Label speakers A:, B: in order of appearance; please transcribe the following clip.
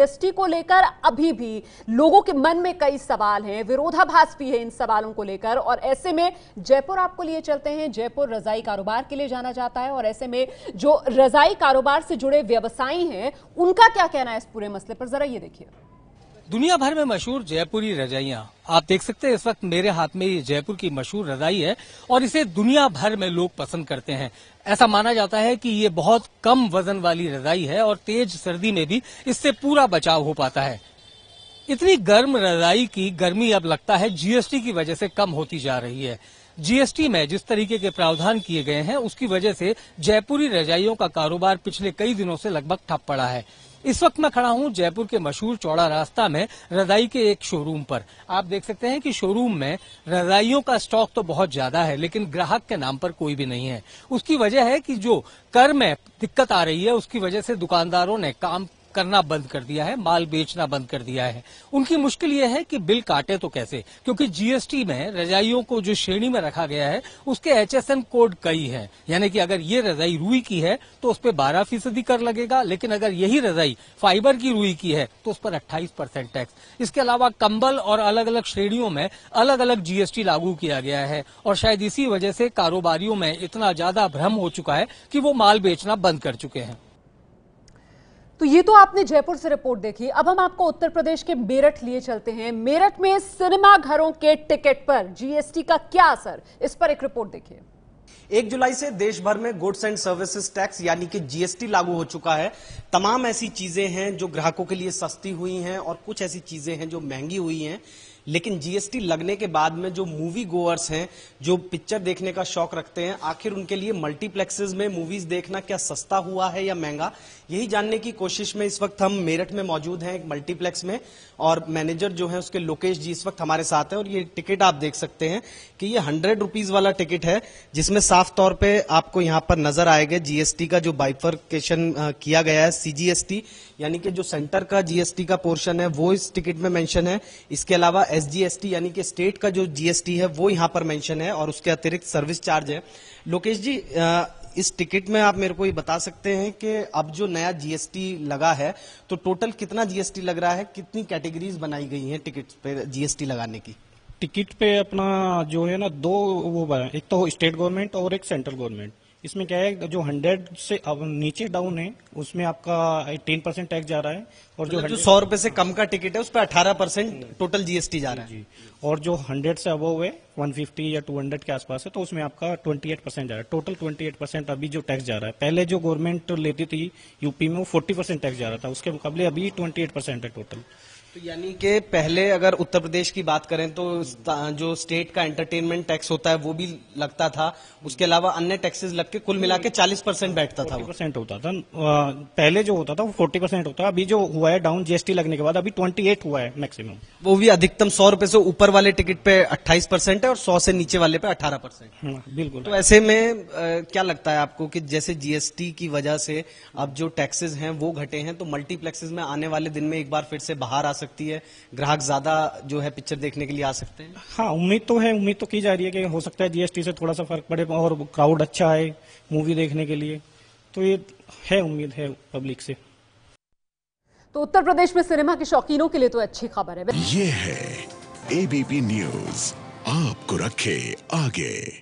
A: GST को लेकर अभी भी लोगों के मन में कई सवाल हैं, विरोधाभास भी है इन सवालों को लेकर। और ऐसे में जयपुर आपको लिए चलते हैं। जयपुर रजाई कारोबार के लिए जाना जाता है और ऐसे में जो रजाई कारोबार से जुड़े व्यवसायी हैं उनका क्या कहना है इस पूरे मसले पर, जरा ये देखिए।
B: दुनिया भर में मशहूर जयपुरी रजाइयां आप देख सकते हैं। इस वक्त मेरे हाथ में ये जयपुर की मशहूर रजाई है और इसे दुनिया भर में लोग पसंद करते हैं। ऐसा माना जाता है कि ये बहुत कम वजन वाली रजाई है और तेज सर्दी में भी इससे पूरा बचाव हो पाता है। इतनी गर्म रजाई की गर्मी अब लगता है जीएसटी की वजह से कम होती जा रही है। जीएसटी में जिस तरीके के प्रावधान किए गए हैं उसकी वजह से जयपुरी रजाइयों का कारोबार पिछले कई दिनों से लगभग ठप पड़ा है। इस वक्त मैं खड़ा हूं जयपुर के मशहूर चौड़ा रास्ता में रजाई के एक शोरूम पर। आप देख सकते हैं कि शोरूम में रजाइयों का स्टॉक तो बहुत ज्यादा है लेकिन ग्राहक के नाम पर कोई भी नहीं है। उसकी वजह है कि जो कर में दिक्कत आ रही है उसकी वजह से दुकानदारों ने काम करना बंद कर दिया है, माल बेचना बंद कर दिया है। उनकी मुश्किल यह है कि बिल काटे तो कैसे, क्योंकि जीएसटी में रजाइयों को जो श्रेणी में रखा गया है उसके एचएसएन कोड कई है। यानी कि अगर ये रजाई रुई की है तो उस पर 12% कर लगेगा, लेकिन अगर यही रजाई फाइबर की रुई की है तो उस पर 28% टैक्स। इसके अलावा कंबल और अलग अलग श्रेणियों में अलग अलग जीएसटी लागू किया गया है और शायद इसी वजह से कारोबारियों में इतना ज्यादा भ्रम हो चुका है कि वो माल बेचना बंद कर चुके हैं।
A: तो ये तो आपने जयपुर से रिपोर्ट देखी। अब हम आपको उत्तर प्रदेश के मेरठ लिए चलते हैं। मेरठ में सिनेमा घरों के टिकट पर जीएसटी का क्या असर, इस पर एक रिपोर्ट देखिए।
C: 1 जुलाई से देश भर में गुड्स एंड सर्विसेज टैक्स यानी कि जीएसटी लागू हो चुका है। तमाम ऐसी चीजें हैं जो ग्राहकों के लिए सस्ती हुई हैं और कुछ ऐसी चीजें हैं जो महंगी हुई हैं। लेकिन जीएसटी लगने के बाद में जो मूवी गोअर्स हैं, जो पिक्चर देखने का शौक रखते हैं, आखिर उनके लिए मल्टीप्लेक्सेस में मूवीज देखना क्या सस्ता हुआ है या महंगा, यही जानने की कोशिश में इस वक्त हम मेरठ में मौजूद हैं एक मल्टीप्लेक्स में। और मैनेजर जो है उसके लोकेश जी इस वक्त हमारे साथ हैं। और ये टिकट आप देख सकते हैं कि ये 100 रुपीज वाला टिकट है जिसमें साफ तौर पे आपको यहाँ पर नजर आएगा जीएसटी का जो बाइफर्केशन किया गया है। सीजीएसटी यानी कि जो सेंटर का जीएसटी का पोर्शन है वो इस टिकट में मेंशन है। इसके अलावा एसजीएसटी यानी कि स्टेट का जो जीएसटी है वो यहाँ पर मेंशन है और उसके अतिरिक्त सर्विस चार्ज है। लोकेश जी, इस टिकट में आप मेरे को ये बता सकते हैं कि अब जो नया जीएसटी लगा है तो टोटल कितना जीएसटी लग रहा है, कितनी कैटेगरीज बनाई गई हैं टिकट पे जीएसटी लगाने की?
D: टिकट पे अपना जो है ना दो वो है, एक तो स्टेट गवर्नमेंट और एक सेंट्रल गवर्नमेंट। इसमें क्या है, जो 100 से अब नीचे डाउन है उसमें आपका 18% टैक्स जा रहा है और जो
C: 100 रुपए से कम का टिकट है उस पर 18% टोटल जीएसटी जा रहा है
D: जी। और जो 100 से अबव है 150 या 200 के आसपास है तो उसमें आपका 28% जा रहा है। टोटल 28% अभी जो टैक्स जा रहा है। पहले जो गवर्नमेंट लेती थी यूपी में वो 40% टैक्स जा रहा था, उसके मुकाबले अभी 28% है टोटल।
C: तो यानी कि पहले अगर उत्तर प्रदेश की बात करें तो जो स्टेट का एंटरटेनमेंट टैक्स होता है वो भी लगता था, उसके अलावा अन्य टैक्सेस लग के कुल मिला के 40% बैठता था।
D: 40% होता था पहले, जो होता था वो 40% होता। अभी जो हुआ है डाउन जीएसटी लगने के बाद अभी 28 हुआ है मैक्सिमम।
C: वो भी अधिकतम 100 रुपए से ऊपर वाले टिकट पे 28% है और 100 से नीचे वाले पे 18%।
D: बिल्कुल।
C: तो ऐसे में क्या लगता है आपको कि जैसे जीएसटी की वजह से अब जो टैक्सेस हैं वो घटे हैं तो मल्टीप्लेक्सेस में आने वाले दिन में एक बार फिर से बाहर आ सकती है, ग्राहक ज्यादा जो है पिक्चर देखने के लिए आ सकते हैं?
D: हाँ, उम्मीद तो है, उम्मीद तो की जा रही है कि हो सकता है जीएसटी से थोड़ा सा फर्क पड़े और क्राउड अच्छा है मूवी देखने के लिए, तो ये है, उम्मीद है पब्लिक से।
A: तो उत्तर प्रदेश में सिनेमा के शौकीनों के लिए तो अच्छी खबर है।
E: ये है एबीपी न्यूज, आपको रखे आगे।